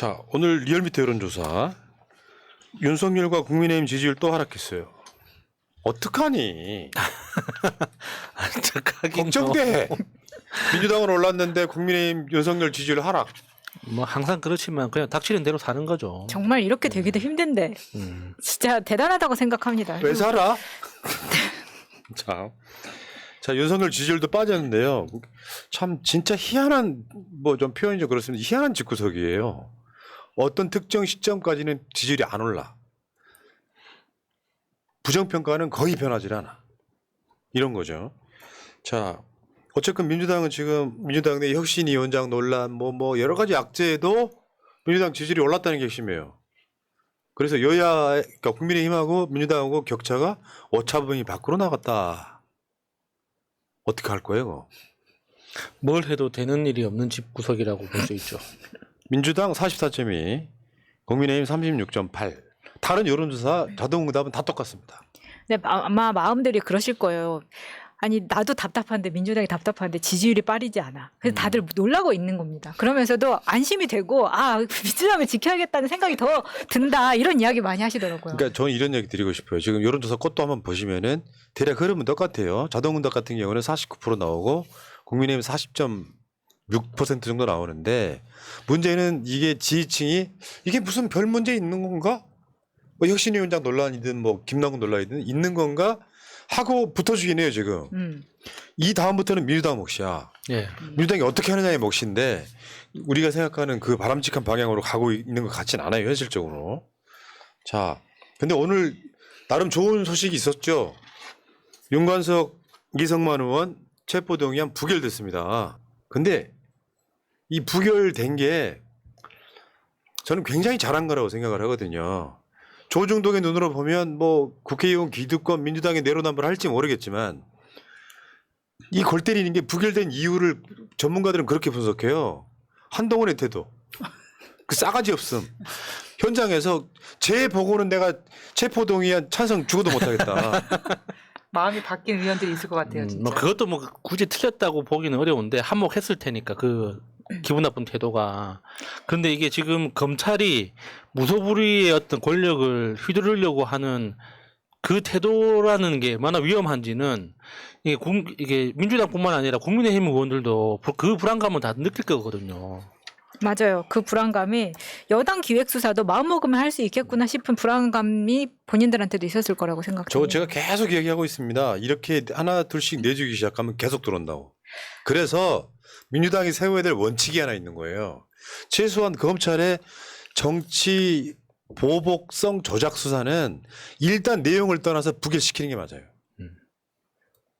자, 오늘 리얼미터 여론조사. 윤석열과 국민의힘 지지율 또 하락했어요. 어떡하니? 걱정돼. 민주당은 올랐는데 국민의힘 윤석열 지지율 하락. 뭐 항상 그렇지만 그냥 닥치는 대로 사는 거죠. 정말 이렇게 되기도 힘든데 진짜 대단하다고 생각합니다. 왜 살아? 자, 윤석열 지지율도 빠졌는데요. 참 진짜 희한한 뭐 좀 표현이 좀 그렇습니다. 희한한 집구석이에요. 어떤 특정 시점까지는 지지율이 안 올라. 부정평가는 거의 변하지 않아. 이런 거죠. 자, 어쨌든 민주당은 지금 민주당 내 혁신위원장 논란 뭐 여러 가지 악재에도 민주당 지지율이 올랐다는 게 핵심이에요. 그래서 여야, 그러니까 국민의힘하고 민주당하고 격차가 오차범위 밖으로 나갔다. 어떻게 할 거예요? 그거? 뭘 해도 되는 일이 없는 집구석이라고 볼 수 있죠. 민주당 44.2, 국민의힘 36.8. 다른 여론조사 자동응답은 다 똑같습니다. 근데 아마 마음들이 그러실 거예요. 아니 나도 답답한데 민주당이 답답한데 지지율이 빠지지 않아. 그래서 다들 놀라고 있는 겁니다. 그러면서도 안심이 되고 민주당을 지켜야겠다는 생각이 더 든다 이런 이야기 많이 하시더라고요. 그러니까 저는 이런 얘기 드리고 싶어요. 지금 여론조사 것도 한번 보시면은 대략 흐름은 똑같아요. 자동응답 같은 경우는 49% 나오고 국민의힘 40.6% 정도 나오는데 문제는 이게 지지층이 이게 무슨 별 문제 있는 건가? 뭐 혁신위원장 논란이든 뭐 김남국 논란이든 있는 건가? 하고 붙어주긴 해요 지금. 이 다음부터는 민주당 몫이야. 예. 민주당이 어떻게 하느냐의 몫인데 우리가 생각하는 그 바람직한 방향으로 가고 있는 것 같진 않아요 현실적으로. 자, 근데 오늘 나름 좋은 소식이 있었죠. 윤관석, 이성만 의원 체포동의안 부결됐습니다. 근데 이 부결된 게 저는 굉장히 잘한 거라고 생각을 하거든요. 조중동의 눈으로 보면 뭐 국회의원 기득권 민주당이 내로남불 할지 모르겠지만 이 골 때리는 게 부결된 이유를 전문가들은 그렇게 분석해요. 한동훈의 태도. 그 싸가지 없음. 현장에서 쟤 보고는 내가 체포동의안 찬성 죽어도 못하겠다. 마음이 바뀐 의원들이 있을 것 같아요. 진짜. 뭐 그것도 뭐 굳이 틀렸다고 보기는 어려운데 한몫했을 테니까 그 기분 나쁜 태도가. 그런데 이게 지금 검찰이 무소불위의 어떤 권력을 휘두르려고 하는 그 태도라는 게 얼마나 위험한지는 이게 민주당뿐만 아니라 국민의힘 의원들도 그 불안감은 다 느낄 거거든요. 맞아요. 그 불안감이 여당 기획수사도 마음먹으면 할 수 있겠구나 싶은 불안감이 본인들한테도 있었을 거라고 생각해요. 제가 계속 얘기하고 있습니다. 이렇게 하나 둘씩 내주기 시작하면 계속 들어온다고. 그래서 민주당이 세워야 될 원칙이 하나 있는 거예요. 최소한 검찰의 정치 보복성 조작 수사는 일단 내용을 떠나서 부결시키는 게 맞아요.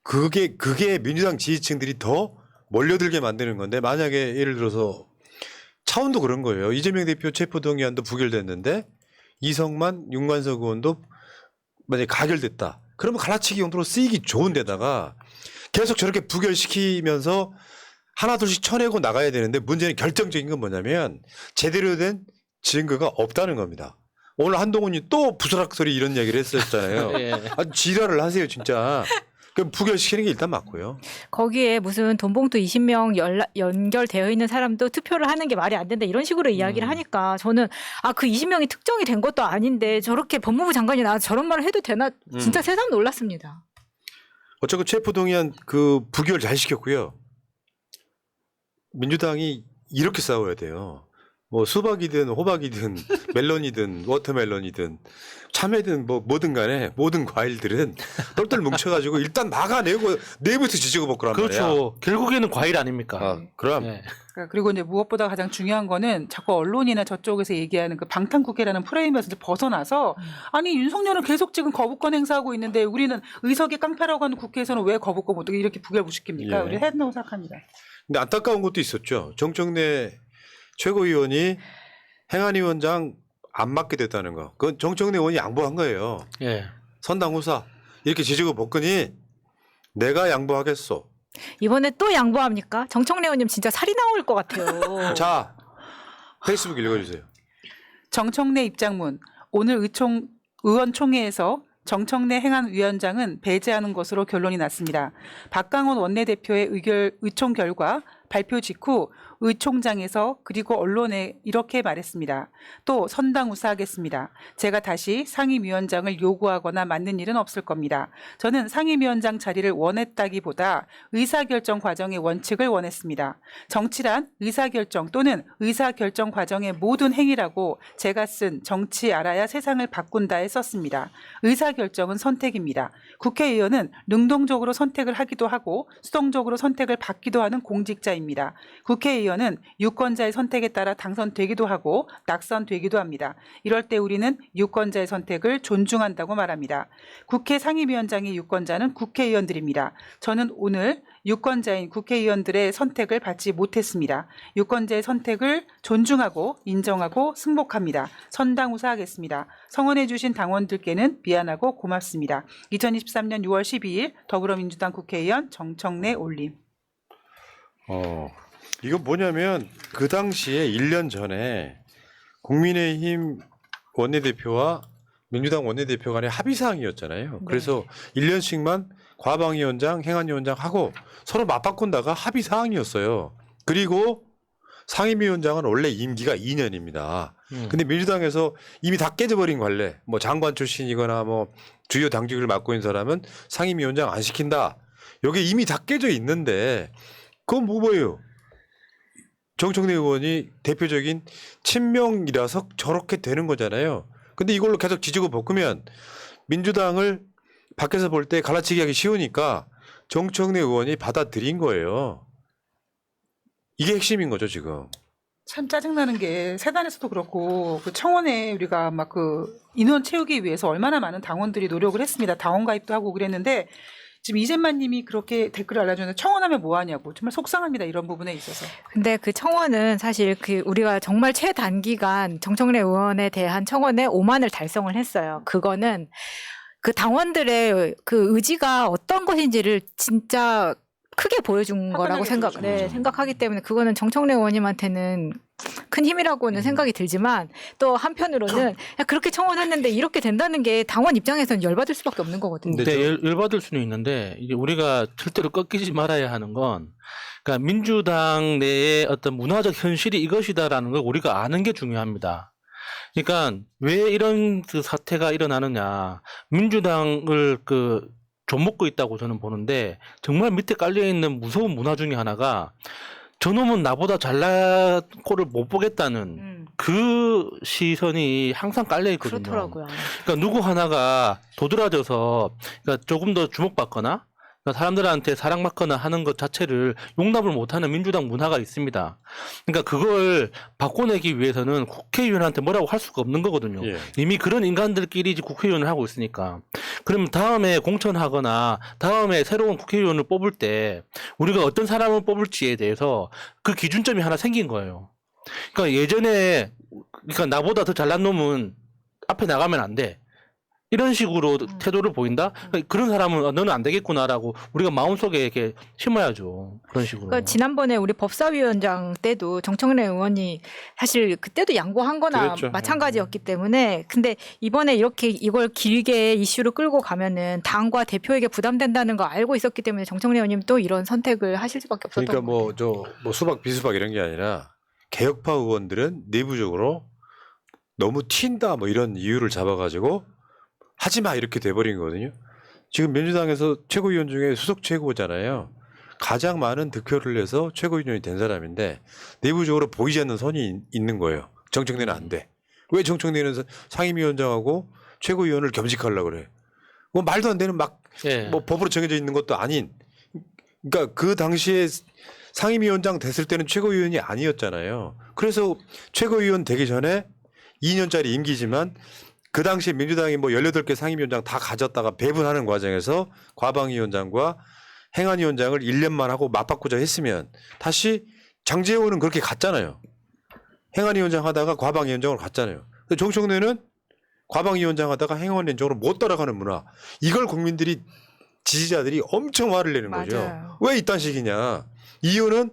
그게 민주당 지지층들이 더 몰려들게 만드는 건데 만약에 예를 들어서 차원도 그런 거예요. 이재명 대표 체포동의안도 부결됐는데 이성만, 윤관석 의원도 만약에 가결됐다. 그러면 갈라치기 용도로 쓰이기 좋은 데다가 계속 저렇게 부결시키면서 하나 둘씩 쳐내고 나가야 되는데 문제는 결정적인 건 뭐냐면 제대로 된 증거가 없다는 겁니다. 오늘 한동훈이 또 부스락 소리 이런 얘기를 했었잖아요. 예. 아주 지랄을 하세요 진짜. 그럼 부결시키는 게 일단 맞고요. 거기에 무슨 돈봉투 20명 연결되어 있는 사람도 투표를 하는 게 말이 안 된다 이런 식으로 이야기를 하니까 저는 그 20명이 특정이 된 것도 아닌데 저렇게 법무부 장관이 나와서 저런 말을 해도 되나 진짜 새삼 놀랐습니다. 어쨌든 체포동의안 그 부결 잘 시켰고요. 민주당이 이렇게 싸워야 돼요. 뭐 수박이든 호박이든 멜론이든 워터멜론이든 참외든 뭐든 간에 모든 과일들은 똘똘 뭉쳐가지고 일단 막아내고 내부터 지지고 먹고란 말이야. 그렇죠. 결국에는 과일 아닙니까? 그럼 예. 그리고 이제 무엇보다 가장 중요한 거는 자꾸 언론이나 저쪽에서 얘기하는 그 방탄국회라는 프레임에서 이제 벗어나서 아니 윤석열은 계속 지금 거부권 행사하고 있는데 우리는 의석이 깡패라고 하는 국회에서는 왜 거부권 어떻게 이렇게 부결시킵니까? 예. 우리 해야 된다고 생각합니다. 근데 안타까운 것도 있었죠. 정청래 최고위원이 행안위원장 안 맡게 됐다는 거. 그건 정청래 의원이 양보한 거예요. 예. 선당 후사 이렇게 지지고 먹으니 내가 양보하겠소. 이번에 또 양보합니까? 정청래 의원님 진짜 살이 나올 것 같아요. 자, 페이스북 읽어주세요. 정청래 입장문. 오늘 의원총회에서 정청래 행안위원장은 배제하는 것으로 결론이 났습니다. 박강원 원내대표의 의총 결과 발표 직후 의총장에서 그리고 언론에 이렇게 말했습니다. 또 선당우사하겠습니다. 제가 다시 상임위원장을 요구하거나 맡는 일은 없을 겁니다. 저는 상임위원장 자리를 원했다기보다 의사결정 과정의 원칙을 원했습니다. 정치란 의사결정 또는 의사결정 과정의 모든 행위라고 제가 쓴 정치 알아야 세상을 바꾼다에 썼습니다. 의사결정은 선택입니다. 국회의원은 능동적으로 선택을 하기도 하고 수동적으로 선택을 받기도 하는 공직자입니다. 국회의원은 유권자의 선택에 따라 당선되기도 하고 낙선되기도 합니다. 이럴 때 우리는 유권자의 선택을 존중한다고 말합니다. 국회 상임위원장의 유권자는 국회의원들입니다. 저는 오늘 유권자인 국회의원들의 선택을 받지 못했습니다. 유권자의 선택을 존중하고 인정하고 승복합니다. 선당우사하겠습니다. 성원해 주신 당원들께는 미안하고 고맙습니다. 2023년 6월 12일 더불어민주당 국회의원 정청래 올림. 이거 뭐냐면 그 당시에 1년 전에 국민의힘 원내대표와 민주당 원내대표 간의 합의사항이었잖아요. 그래서 1년씩만 과방위원장, 행안위원장 하고 서로 맞바꾼다가 합의사항이었어요. 그리고 상임위원장은 원래 임기가 2년입니다. 근데 민주당에서 이미 다 깨져버린 관례, 뭐 장관 출신이거나 뭐 주요 당직을 맡고 있는 사람은 상임위원장 안 시킨다. 여기 이미 다 깨져 있는데 그건 뭐예요? 정청래 의원이 대표적인 친명이라서 저렇게 되는 거잖아요. 근데 이걸로 계속 지지고 볶으면 민주당을 밖에서 볼 때 갈라치기 하기 쉬우니까 정청래 의원이 받아들인 거예요. 이게 핵심인 거죠, 지금. 참 짜증나는 게 세단에서도 그렇고 그 청원에 우리가 막 그 인원 채우기 위해서 얼마나 많은 당원들이 노력을 했습니다. 당원 가입도 하고 그랬는데 지금 이재만 님이 그렇게 댓글을 알려주는데 청원하면 뭐 하냐고 정말 속상합니다. 이런 부분에 있어서. 근데 그 청원은 사실 그 우리가 정말 최단기간 정청래 의원에 대한 청원에 5만을 달성을 했어요. 그거는 그 당원들의 그 의지가 어떤 것인지를 진짜 크게 보여준 거라고 생각하기 때문에 그거는 정청래 의원님한테는 큰 힘이라고는 생각이 들지만 또 한편으로는 야, 그렇게 청원했는데 이렇게 된다는 게 당원 입장에서는 열받을 수밖에 없는 거거든요. 근데 열받을 수는 있는데 이제 우리가 절대로 꺾이지 말아야 하는 건 그러니까 민주당 내의 어떤 문화적 현실이 이것이다라는 걸 우리가 아는 게 중요합니다. 그러니까 왜 이런 그 사태가 일어나느냐. 민주당을 그 좀먹고 있다고 저는 보는데 정말 밑에 깔려있는 무서운 문화 중에 하나가 저놈은 나보다 잘난 꼴을 못 보겠다는 그 시선이 항상 깔려있거든요. 그렇더라고요. 그러니까 누구 하나가 도드라져서 그러니까 조금 더 주목받거나 그러니까 사람들한테 사랑받거나 하는 것 자체를 용납을 못하는 민주당 문화가 있습니다. 그러니까 그걸 바꿔내기 위해서는 국회의원한테 뭐라고 할 수가 없는 거거든요. 예. 이미 그런 인간들끼리 국회의원을 하고 있으니까. 그럼 다음에 공천하거나 다음에 새로운 국회의원을 뽑을 때 우리가 어떤 사람을 뽑을지에 대해서 그 기준점이 하나 생긴 거예요. 그러니까 예전에 그러니까 나보다 더 잘난 놈은 앞에 나가면 안 돼. 이런 식으로 태도를 보인다? 그런 사람은 너는 안 되겠구나라고 우리가 마음속에 이렇게 심어야죠. 그런 식으로. 그러니까 지난번에 우리 법사위원장 때도 정청래 의원이 사실 그때도 양보한 거나 그랬죠. 마찬가지였기 때문에 근데 이번에 이렇게 이걸 길게 이슈로 끌고 가면은 당과 대표에게 부담된다는 거 알고 있었기 때문에 정청래 의원님 또 이런 선택을 하실 수밖에 없었던 그러니까 거예요. 뭐 수박 비수박 이런 게 아니라 개혁파 의원들은 내부적으로 너무 튄다 뭐 이런 이유를 잡아가지고 하지 마 이렇게 돼버린 거거든요. 지금 민주당에서 최고위원 중에 수석 최고잖아요. 가장 많은 득표를 내서 최고위원이 된 사람인데 내부적으로 보이지 않는 선이 있는 거예요. 정청래는 안 돼. 왜 정청래는 상임위원장하고 최고위원을 겸직하려고 그래? 뭐 말도 안 되는 막 뭐 법으로 정해져 있는 것도 아닌. 그러니까 그 당시에 상임위원장 됐을 때는 최고위원이 아니었잖아요. 그래서 최고위원 되기 전에 2년짜리 임기지만 그 당시에 민주당이 뭐 18개 상임위원장 다 가졌다가 배분하는 과정에서 과방위원장과 행안위원장을 1년만 하고 맞바꾸자 했으면 다시 장제원은 그렇게 갔잖아요. 행안위원장 하다가 과방위원장으로 갔잖아요. 근데 정청래는 과방위원장 하다가 행안위원장으로 못 따라가는 문화. 이걸 국민들이 지지자들이 엄청 화를 내는 거죠. 맞아요. 왜 이딴 식이냐. 이유는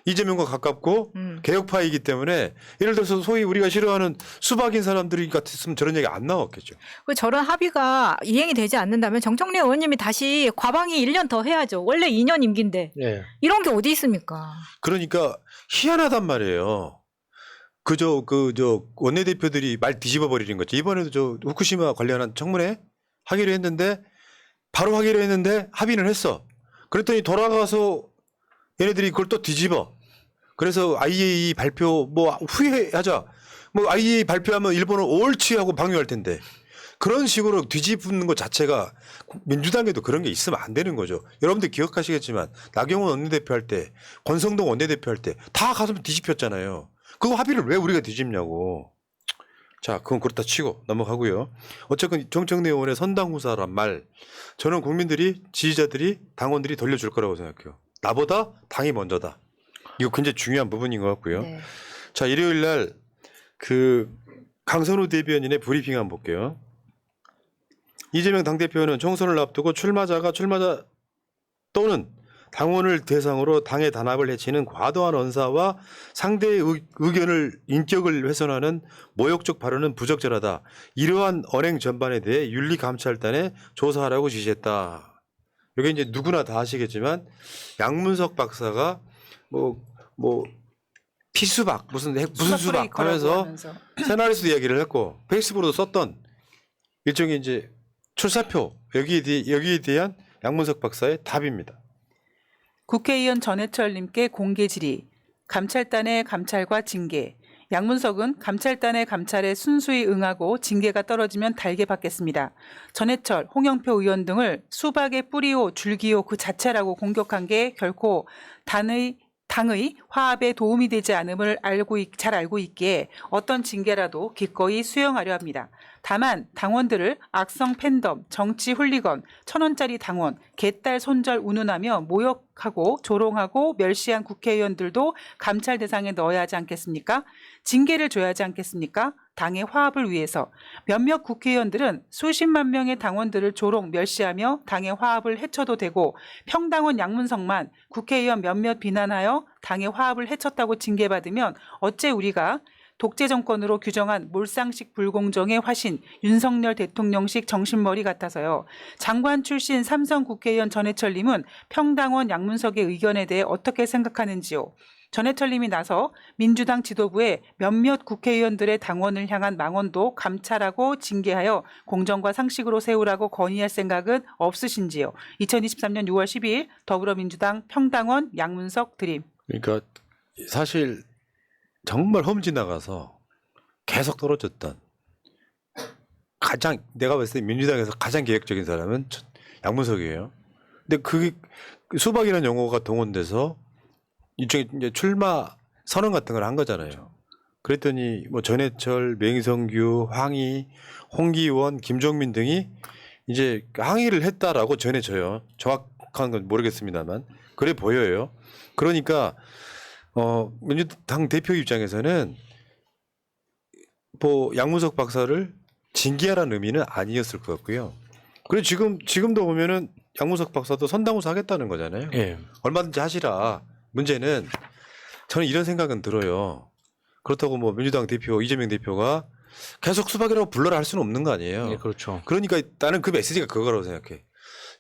이재명과 가깝고 개혁파이기 때문에 예를 들어서 소위 우리가 싫어하는 수박인 사람들이 같았으면 저런 얘기 안 나왔겠죠. 그 저런 합의가 이행이 되지 않는다면 정청래 의원님이 다시 과방위 1년 더 해야죠. 원래 2년 임기인데 예. 이런 게 어디 있습니까? 그러니까 희한하단 말이에요. 그저 원내대표들이 말 뒤집어 버리는 거죠. 이번에도 저 후쿠시마 관련한 청문회 하기로 했는데 바로 하기로 했는데 합의는 했어. 그랬더니 돌아가서 얘네들이 그걸 또 뒤집어. 그래서 IAEA 발표 뭐 후회하자. 뭐 IAEA 발표하면 일본은 옳지 하고 방류할 텐데. 그런 식으로 뒤집는 것 자체가 민주당에도 그런 게 있으면 안 되는 거죠. 여러분들 기억하시겠지만 나경원 원내대표 할 때, 권성동 원내대표 할 때 다 가서 뒤집혔잖아요. 그거 합의를 왜 우리가 뒤집냐고. 자, 그건 그렇다 치고 넘어가고요. 어쨌든 정청래 의원의 선당후사란 말, 저는 국민들이, 지지자들이, 당원들이 돌려줄 거라고 생각해요. 나보다 당이 먼저다. 이거 굉장히 중요한 부분인 것 같고요. 네. 자, 일요일 날 그 강선우 대변인의 브리핑 한번 볼게요. 이재명 당대표는 총선을 앞두고 출마자 또는 당원을 대상으로 당의 단합을 해치는 과도한 언사와 상대의 의견을 인격을 훼손하는 모욕적 발언은 부적절하다. 이러한 언행 전반에 대해 윤리감찰단에 조사하라고 지시했다. 이게 이제 누구나 다 아시겠지만 양문석 박사가 뭐 피수박 무슨 수박 하면서 새나리스 이야기를 했고 페이스북으로도 썼던 일종의 이제 출사표 여기에 대한 양문석 박사의 답입니다. 국회의원 전해철님께 공개 질의, 감찰단의 감찰과 징계. 양문석은 감찰단의 감찰에 순수히 응하고 징계가 떨어지면 달게 받겠습니다. 전해철, 홍영표 의원 등을 수박의 뿌리요 줄기요 그 자체라고 공격한 게 결코 당의 화합에 도움이 되지 않음을 잘 알고 있기에 어떤 징계라도 기꺼이 수용하려 합니다. 다만 당원들을 악성 팬덤, 정치 훌리건, 1,000원짜리 당원, 개딸 손절 운운하며 모욕하고 조롱하고 멸시한 국회의원들도 감찰 대상에 넣어야 하지 않겠습니까? 징계를 줘야 하지 않겠습니까? 당의 화합을 위해서. 몇몇 국회의원들은 수십만 명의 당원들을 조롱, 멸시하며 당의 화합을 해쳐도 되고 평당원 양문석만 국회의원 몇몇 비난하여 당의 화합을 해쳤다고 징계받으면 어째 우리가 독재 정권으로 규정한 몰상식 불공정의 화신 윤석열 대통령식 정신머리 같아서요. 장관 출신 삼성 국회의원 전해철님은 평당원 양문석의 의견에 대해 어떻게 생각하는지요? 전해철님이 나서 민주당 지도부에 몇몇 국회의원들의 당원을 향한 망언도 감찰하고 징계하여 공정과 상식으로 세우라고 건의할 생각은 없으신지요? 2023년 6월 12일 더불어민주당 평당원 양문석 드림. 그러니까 사실 정말 험지 나가서 계속 떨어졌던 가장 내가 봤을 때 민주당에서 가장 계획적인 사람은 양문석이에요. 근데 그 수박이라는 용어가 동원돼서 일종의 이제 출마 선언 같은 걸 한 거잖아요. 그랬더니 뭐 전해철, 맹성규, 황희, 홍기원, 김종민 등이 이제 항의를 했다라고 전해져요. 정확한 건 모르겠습니다만 그래 보여요. 그러니까 민주당 대표 입장에서는 뭐 양문석 박사를 징계하라는 의미는 아니었을 것 같고요. 그리고 지금도 보면은 양문석 박사도 선당후사 하겠다는 거잖아요. 예. 얼마든지 하시라. 문제는 저는 이런 생각은 들어요. 그렇다고 뭐 민주당 대표 이재명 대표가 계속 수박이라고 불러라 할 수는 없는 거 아니에요. 예, 그렇죠. 그러니까 나는 그 메시지가 그거라고 생각해.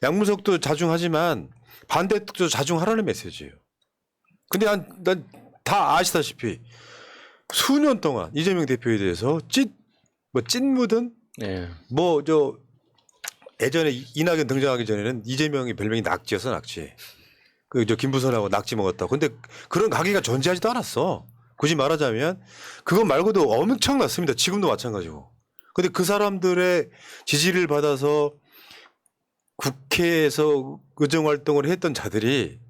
양문석도 자중하지만 반대도 자중하라는 메시지예요. 근데 난 다 아시다시피 수년 동안 이재명 대표에 대해서 찐 묻은 예. 예전에 이낙연 등장하기 전에는 이재명의 별명이 낙지였어, 낙지. 김부선하고 낙지 먹었다고. 근데 그런 가게가 존재하지도 않았어. 굳이 말하자면 그것 말고도 엄청났습니다. 지금도 마찬가지고. 근데 그 사람들의 지지를 받아서 국회에서 의정활동을 했던 자들이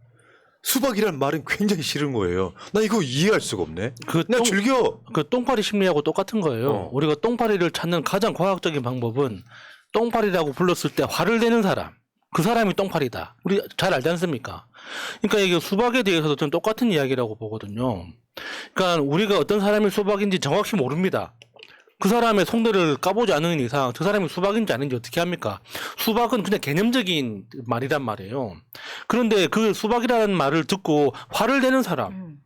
수박이라는 말은 굉장히 싫은 거예요. 나 이거 이해할 수가 없네. 나 즐겨. 그 똥파리 심리하고 똑같은 거예요. 우리가 똥파리를 찾는 가장 과학적인 방법은 똥파리라고 불렀을 때 화를 내는 사람. 그 사람이 똥파리다. 우리 잘 알지 않습니까? 그러니까 이게 수박에 대해서도 좀 똑같은 이야기라고 보거든요. 그러니까 우리가 어떤 사람이 수박인지 정확히 모릅니다. 그 사람의 속내를 까보지 않는 이상 저 사람이 수박인지 아닌지 어떻게 합니까? 수박은 그냥 개념적인 말이란 말이에요. 그런데 그 수박이라는 말을 듣고 화를 내는 사람,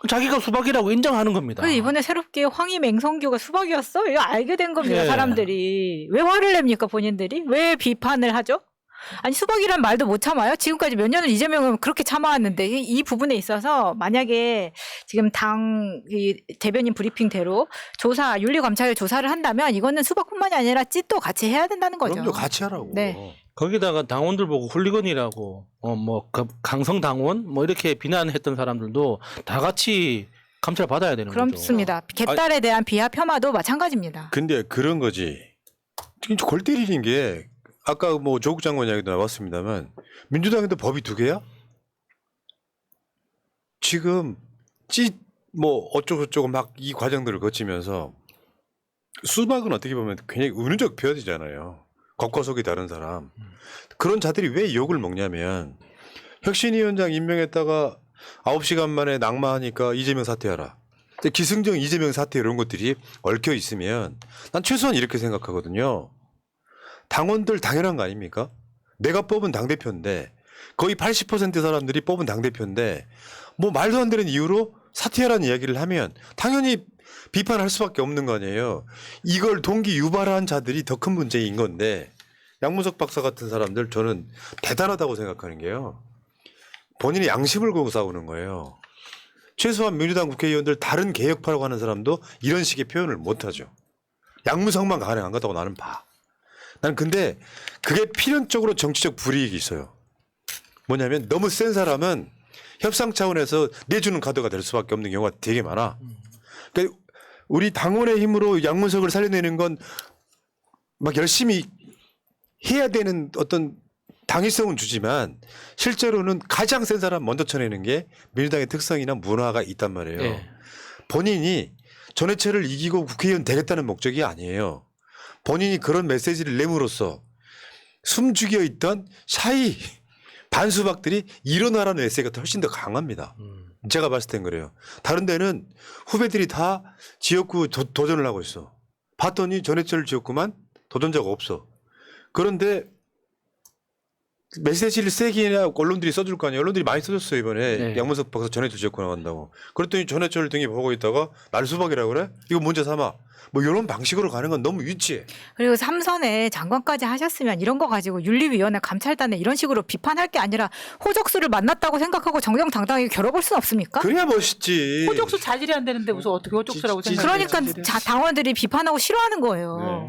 자기가 수박이라고 인정하는 겁니다. 그래서 이번에 새롭게 황희맹성교가 수박이었어? 이거 알게 된 겁니다. 예. 사람들이. 왜 화를 냅니까 본인들이? 왜 비판을 하죠? 아니 수박이란 말도 못 참아요? 지금까지 몇 년을 이재명은 그렇게 참아왔는데 이 부분에 있어서 만약에 지금 이 대변인 브리핑대로 윤리감찰 조사를 한다면 이거는 수박뿐만이 아니라 찌도 같이 해야 된다는 거죠. 그럼요, 같이 하라고. 네. 거기다가 당원들 보고 훌리건이라고 강성 당원 뭐 이렇게 비난했던 사람들도 다 같이 감찰 받아야 되는 거죠. 그렇습니다. 개딸에 대한 비하 폄하도 마찬가지입니다. 근데 그런 거지. 진짜 골 때리는 게 아까 뭐 조국 장관 이야기도 나왔습니다만 민주당에도 법이 2개야? 지금 뭐 어쩌고저쩌고 막 이 과정들을 거치면서 수박은 어떻게 보면 굉장히 은유적 표현이잖아요. 겉과 속이 다른 사람. 그런 자들이 왜 욕을 먹냐면 혁신위원장 임명했다가 9시간 만에 낙마하니까 이재명 사퇴하라. 기승전 이재명 사퇴 이런 것들이 얽혀 있으면 난 최소한 이렇게 생각하거든요. 당원들 당연한 거 아닙니까? 내가 뽑은 당대표인데 거의 80% 사람들이 뽑은 당대표인데 뭐 말도 안 되는 이유로 사퇴하라는 이야기를 하면 당연히 비판할 수밖에 없는 거 아니에요. 이걸 동기 유발한 자들이 더 큰 문제인 건데 양문석 박사 같은 사람들 저는 대단하다고 생각하는 게요. 본인의 양심을 걸고 싸우는 거예요. 최소한 민주당 국회의원들 다른 개혁파라고 하는 사람도 이런 식의 표현을 못하죠. 양문석만 가능한 거다고 나는 봐. 난 근데 그게 필연적으로 정치적 불이익이 있어요. 뭐냐면 너무 센 사람은 협상 차원에서 내주는 카드가 될 수밖에 없는 경우가 되게 많아. 그러니까 우리 당원의 힘으로 양문석을 살려내는 건 막 열심히 해야 되는 어떤 당위성은 주지만 실제로는 가장 센 사람 먼저 쳐내는 게 민주당의 특성이나 문화가 있단 말이에요. 예. 본인이 전해체를 이기고 국회의원 되겠다는 목적이 아니에요. 본인이 그런 메시지를 내므로써 숨죽여 있던 샤이 반수박들이 일어나라는 메시지가 훨씬 더 강합니다. 제가 봤을 땐 그래요. 다른 데는 후배들이 다 지역구 도전을 하고 있어. 봤더니 전해철 지역구만 도전자가 없어. 그런데 메시지를 세게 해야 언론들이 써줄 거 아니에요. 언론들이 많이 써줬어요 이번에. 네. 양문석 박사 전해철 지역구 나간다고. 그랬더니 전해철 등이 보고 있다가 날수박이라고 그래? 이거 문제 삼아. 뭐 이런 방식으로 가는 건 너무 유치해. 그리고 삼선에 장관까지 하셨으면 이런 거 가지고 윤리위원회 감찰단에 이런 식으로 비판할 게 아니라 호적수를 만났다고 생각하고 정정당당하게 겨뤄볼 수는 없습니까? 그래야 멋있지. 호적수 자질이 안 되는데 무슨 어떻게 호적수라고 지- 생각해요? 그러니까 당원들이 비판하고 싫어하는 거예요.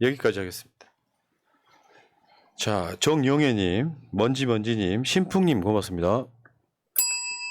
네. 여기까지 하겠습니다. 자, 정용혜님, 먼지먼지님, 신풍님 고맙습니다.